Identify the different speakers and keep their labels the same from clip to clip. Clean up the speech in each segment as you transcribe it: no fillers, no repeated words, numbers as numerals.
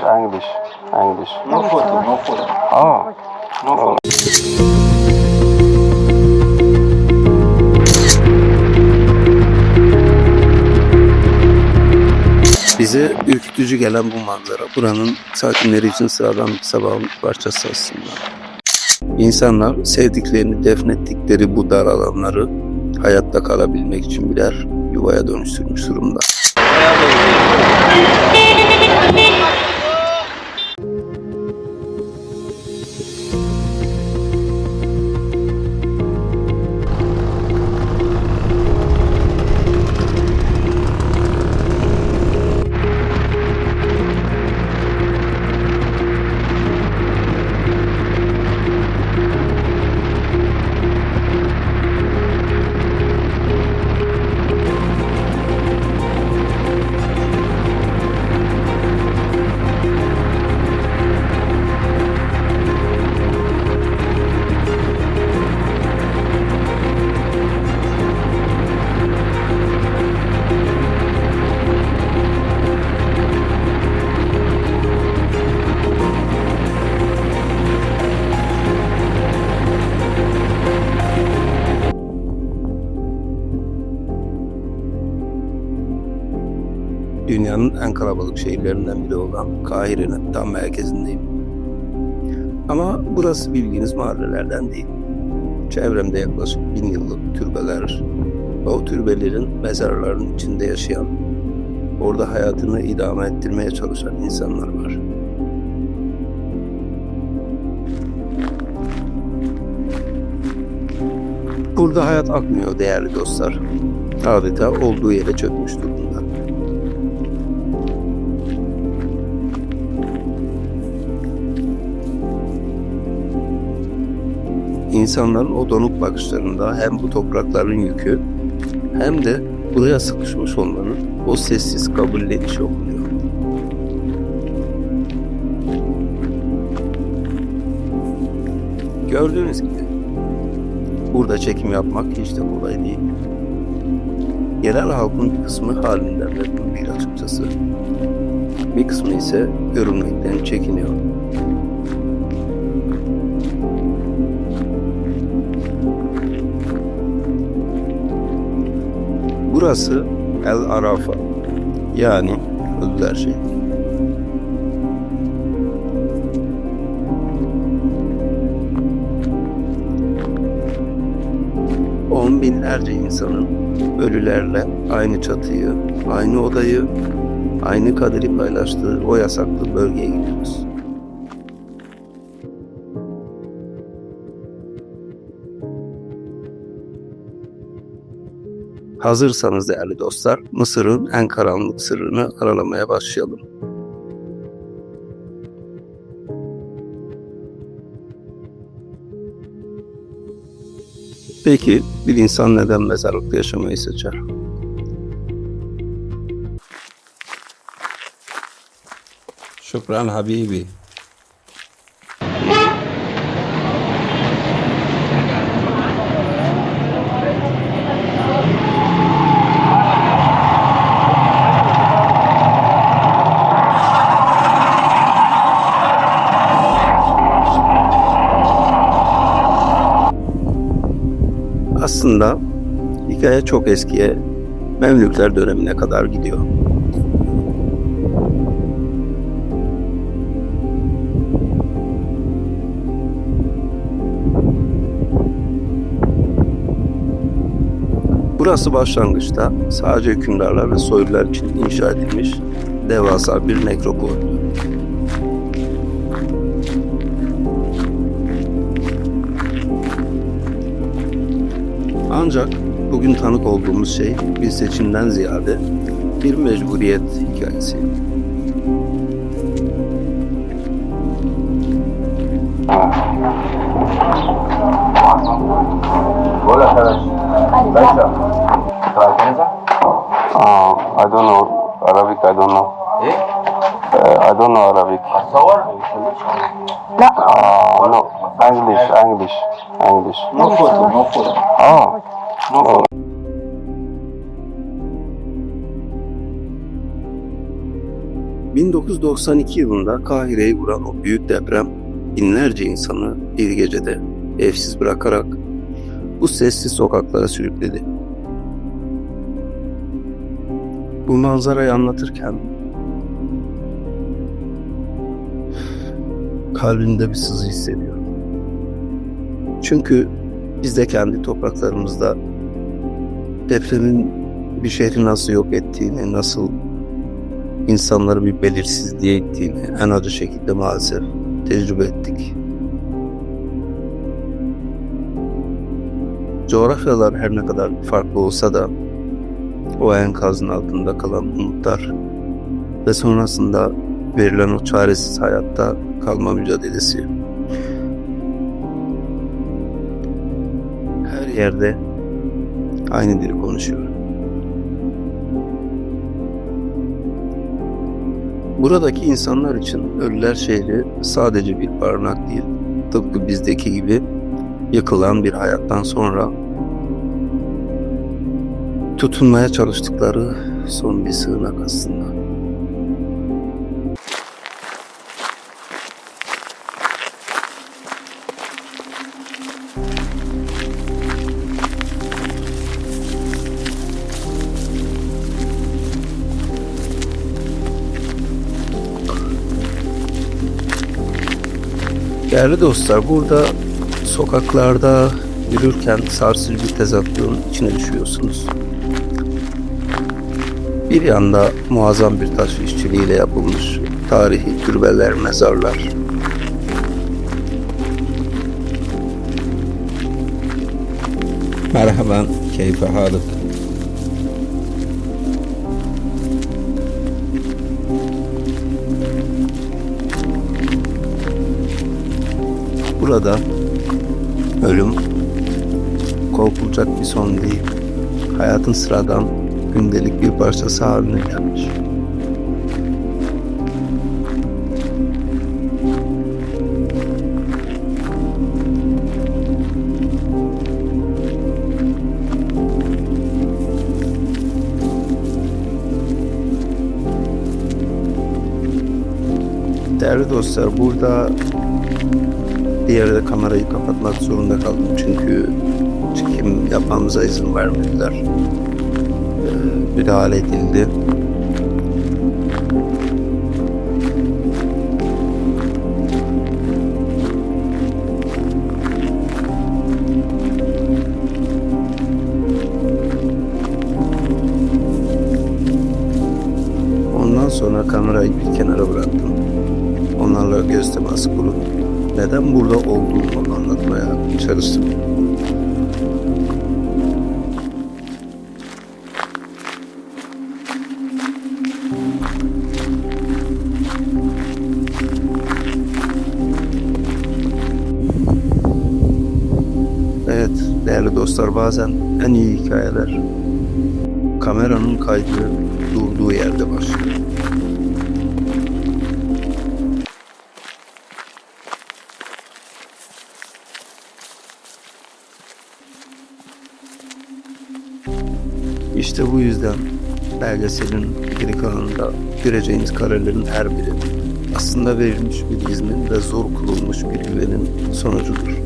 Speaker 1: English.
Speaker 2: No photo, no photo.
Speaker 1: Oh, no problem. Bize ürkütücü gelen bu manzara buranın sakinleri için sıradan bir sabahın parçası aslında. İnsanlar sevdiklerini defnettikleri bu dar alanları hayatta kalabilmek için birer yuvaya dönüştürmüş durumda. Dünyanın en kalabalık şehirlerinden biri olan Kahire'nin tam merkezindeyim. Ama burası bildiğiniz mahallelerden değil. Çevremde yaklaşık 1000 yıllık türbeler, o türbelerin mezarlarının içinde yaşayan, orada hayatını idame ettirmeye çalışan insanlar var. Burada hayat akmıyor değerli dostlar. Adeta olduğu yere çökmüş durumda. İnsanların o donuk bakışlarında hem bu toprakların yükü hem de buraya sıkışmış olmanın o sessiz kabullenişi okunuyor. Gördüğünüz gibi burada çekim yapmak hiç de kolay değil. Yerel halkın bir kısmı halinden memnun değil açıkçası. Bir kısmı ise görünmekten çekiniyor. Burası El Arafa, yani Ölüler Şehri. On binlerce insanın ölülerle aynı çatıyı, aynı odayı, aynı kaderi paylaştığı o yasaklı bölgeye gidiyoruz. Hazırsanız değerli dostlar, Mısır'ın en karanlık sırrını aralamaya başlayalım. Peki bir insan neden mezarlıkta yaşamayı seçer? Şükran Habibi. Aslında hikaye çok eskiye, Memlükler dönemine kadar gidiyor. Burası başlangıçta sadece hükümdarlar ve soylular için inşa edilmiş devasa bir nekropoldü. Ancak bugün tanık olduğumuz şey bir seçimden ziyade bir mecburiyet hikayesi. I don't know Arabic. I don't know. I don't know Arabic. No, English.
Speaker 2: No photo, no photo.
Speaker 1: No. 1992 yılında Kahire'yi vuran o büyük deprem binlerce insanı bir gecede evsiz bırakarak bu sessiz sokaklara sürükledi. Bu manzarayı anlatırken kalbimde bir sızı hissediyorum. Çünkü biz de kendi topraklarımızda depremin bir şehri nasıl yok ettiğini, nasıl insanları bir belirsizliğe ittiğini en acı şekilde maalesef tecrübe ettik. Coğrafyalar her ne kadar farklı olsa da o enkazın altında kalan umutlar ve sonrasında verilen o çaresiz hayatta kalma mücadelesi her yerde aynı dili konuşuyor. Buradaki insanlar için Ölüler şehri sadece bir barınak değil, tıpkı bizdeki gibi yıkılan bir hayattan sonra tutunmaya çalıştıkları son bir sığınak aslında. Değerli dostlar, burada sokaklarda yürürken sarsıcı bir tezatlığın içine düşüyorsunuz. Bir yanda muazzam bir taş işçiliğiyle yapılmış tarihi türbeler, mezarlar. Merhaban, keyfe halık. Burada ölüm korkulacak bir son değil, hayatın sıradan gündelik bir parçası haline gelmiş. Değerli dostlar, burada bir yerde kamerayı kapatmak zorunda kaldım çünkü çekim yapmamıza izin vermediler. Müdahale edildi. Ondan sonra kamerayı bir kenara bıraktım. Onlarla göz teması kurup neden burada olduğumu anlatmaya çalıştım. Evet değerli dostlar, bazen en iyi hikayeler kameranın kaydı durduğu yerde başlıyor. İşte bu yüzden belgeselin geri kalanında göreceğiniz karelerin her biri aslında verilmiş bir iznin ve zor kurulmuş bir güvenin sonucudur.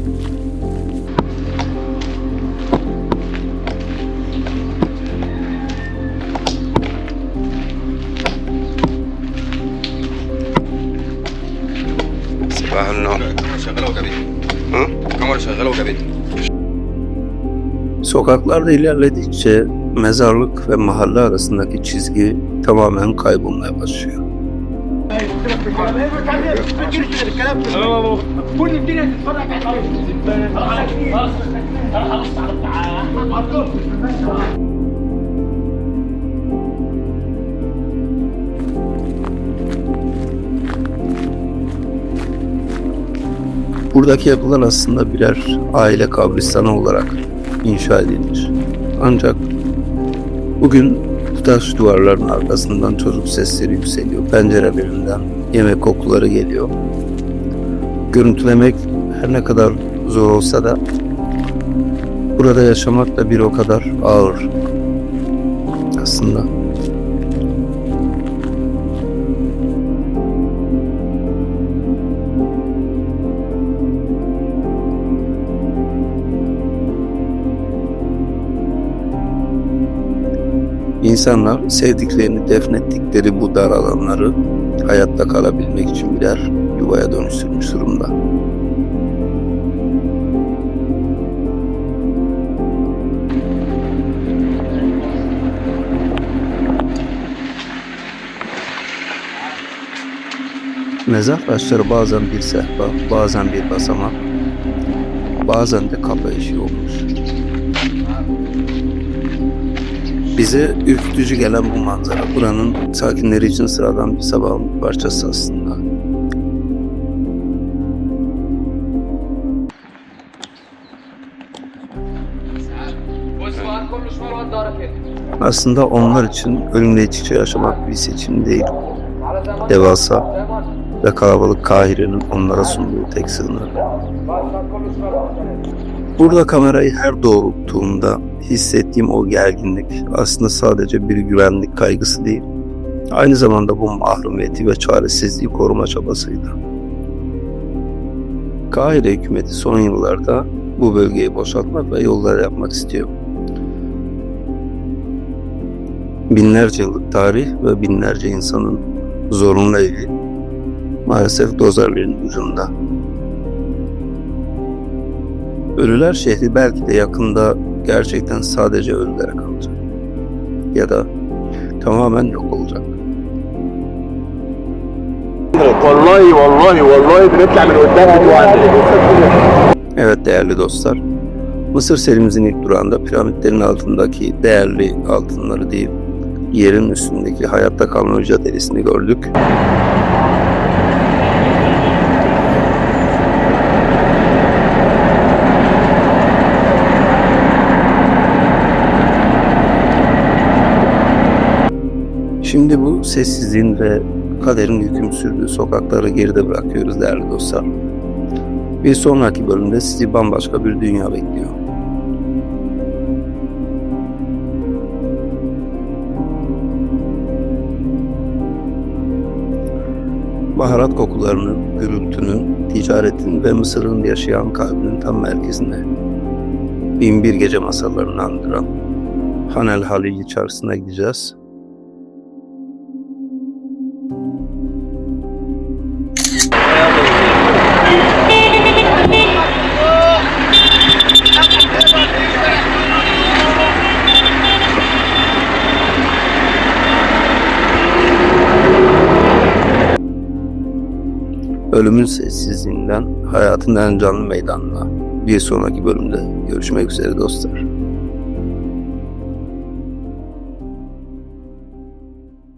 Speaker 1: Sokaklarda ilerledikçe mezarlık ve mahalle arasındaki çizgi tamamen kaybolmaya başlıyor. Buradaki yapılar aslında birer aile kabristanı olarak inşa edilmiş. Ancak bugün taş duvarların arkasından çocuk sesleri yükseliyor. Pencerelerinden yemek kokuları geliyor. Görüntülemek her ne kadar zor olsa da burada yaşamak da bir o kadar ağır aslında. İnsanlar sevdiklerini defnettikleri bu dar alanları hayatta kalabilmek için birer yuvaya dönüştürmüş durumda. Mezar taşları bazen bir sehpa, bazen bir basamak, bazen de kapı eşiği olmuş. Bize ürkütücü gelen bu manzara buranın sakinleri için sıradan bir sabahın parçası aslında. Aslında onlar için ölümle iç içe yaşamak bir seçim değil. Devasa ve kalabalık Kahire'nin onlara sunduğu tek sığınak. Burada kamerayı her doğrulttuğumda hissettiğim o gerginlik aslında sadece bir güvenlik kaygısı değil, aynı zamanda bu mahrumiyeti ve çaresizliği koruma çabasıydı. Kahire hükümeti son yıllarda bu bölgeyi boşaltmak ve yollar yapmak istiyor. Binlerce yıllık tarih ve binlerce insanın zorunlu evi maalesef dozerlerin ucunda. Ölüler şehri belki de yakında gerçekten sadece ölülere kalacak. Ya da tamamen yok olacak. Vallahi بنطلع من قدام Evet değerli dostlar, Mısır serimizin ilk durağında piramitlerin altındaki değerli altınları değil, yerin üstündeki hayatta kalma mücadelesini gördük. Şimdi bu sessizliğin ve kaderin hüküm sürdüğü sokakları geride bırakıyoruz değerli dostlar. Bir sonraki bölümde sizi bambaşka bir dünya bekliyor. Baharat kokularının, gürültünün, ticaretin ve Mısır'ın yaşayan kalbinin tam merkezinde. Binbir gece masallarını andıran Hanel Halil çarşısına gideceğiz. Ölümün sessizliğinden hayatın en canlı meydanına bir sonraki bölümde görüşmek üzere dostlar.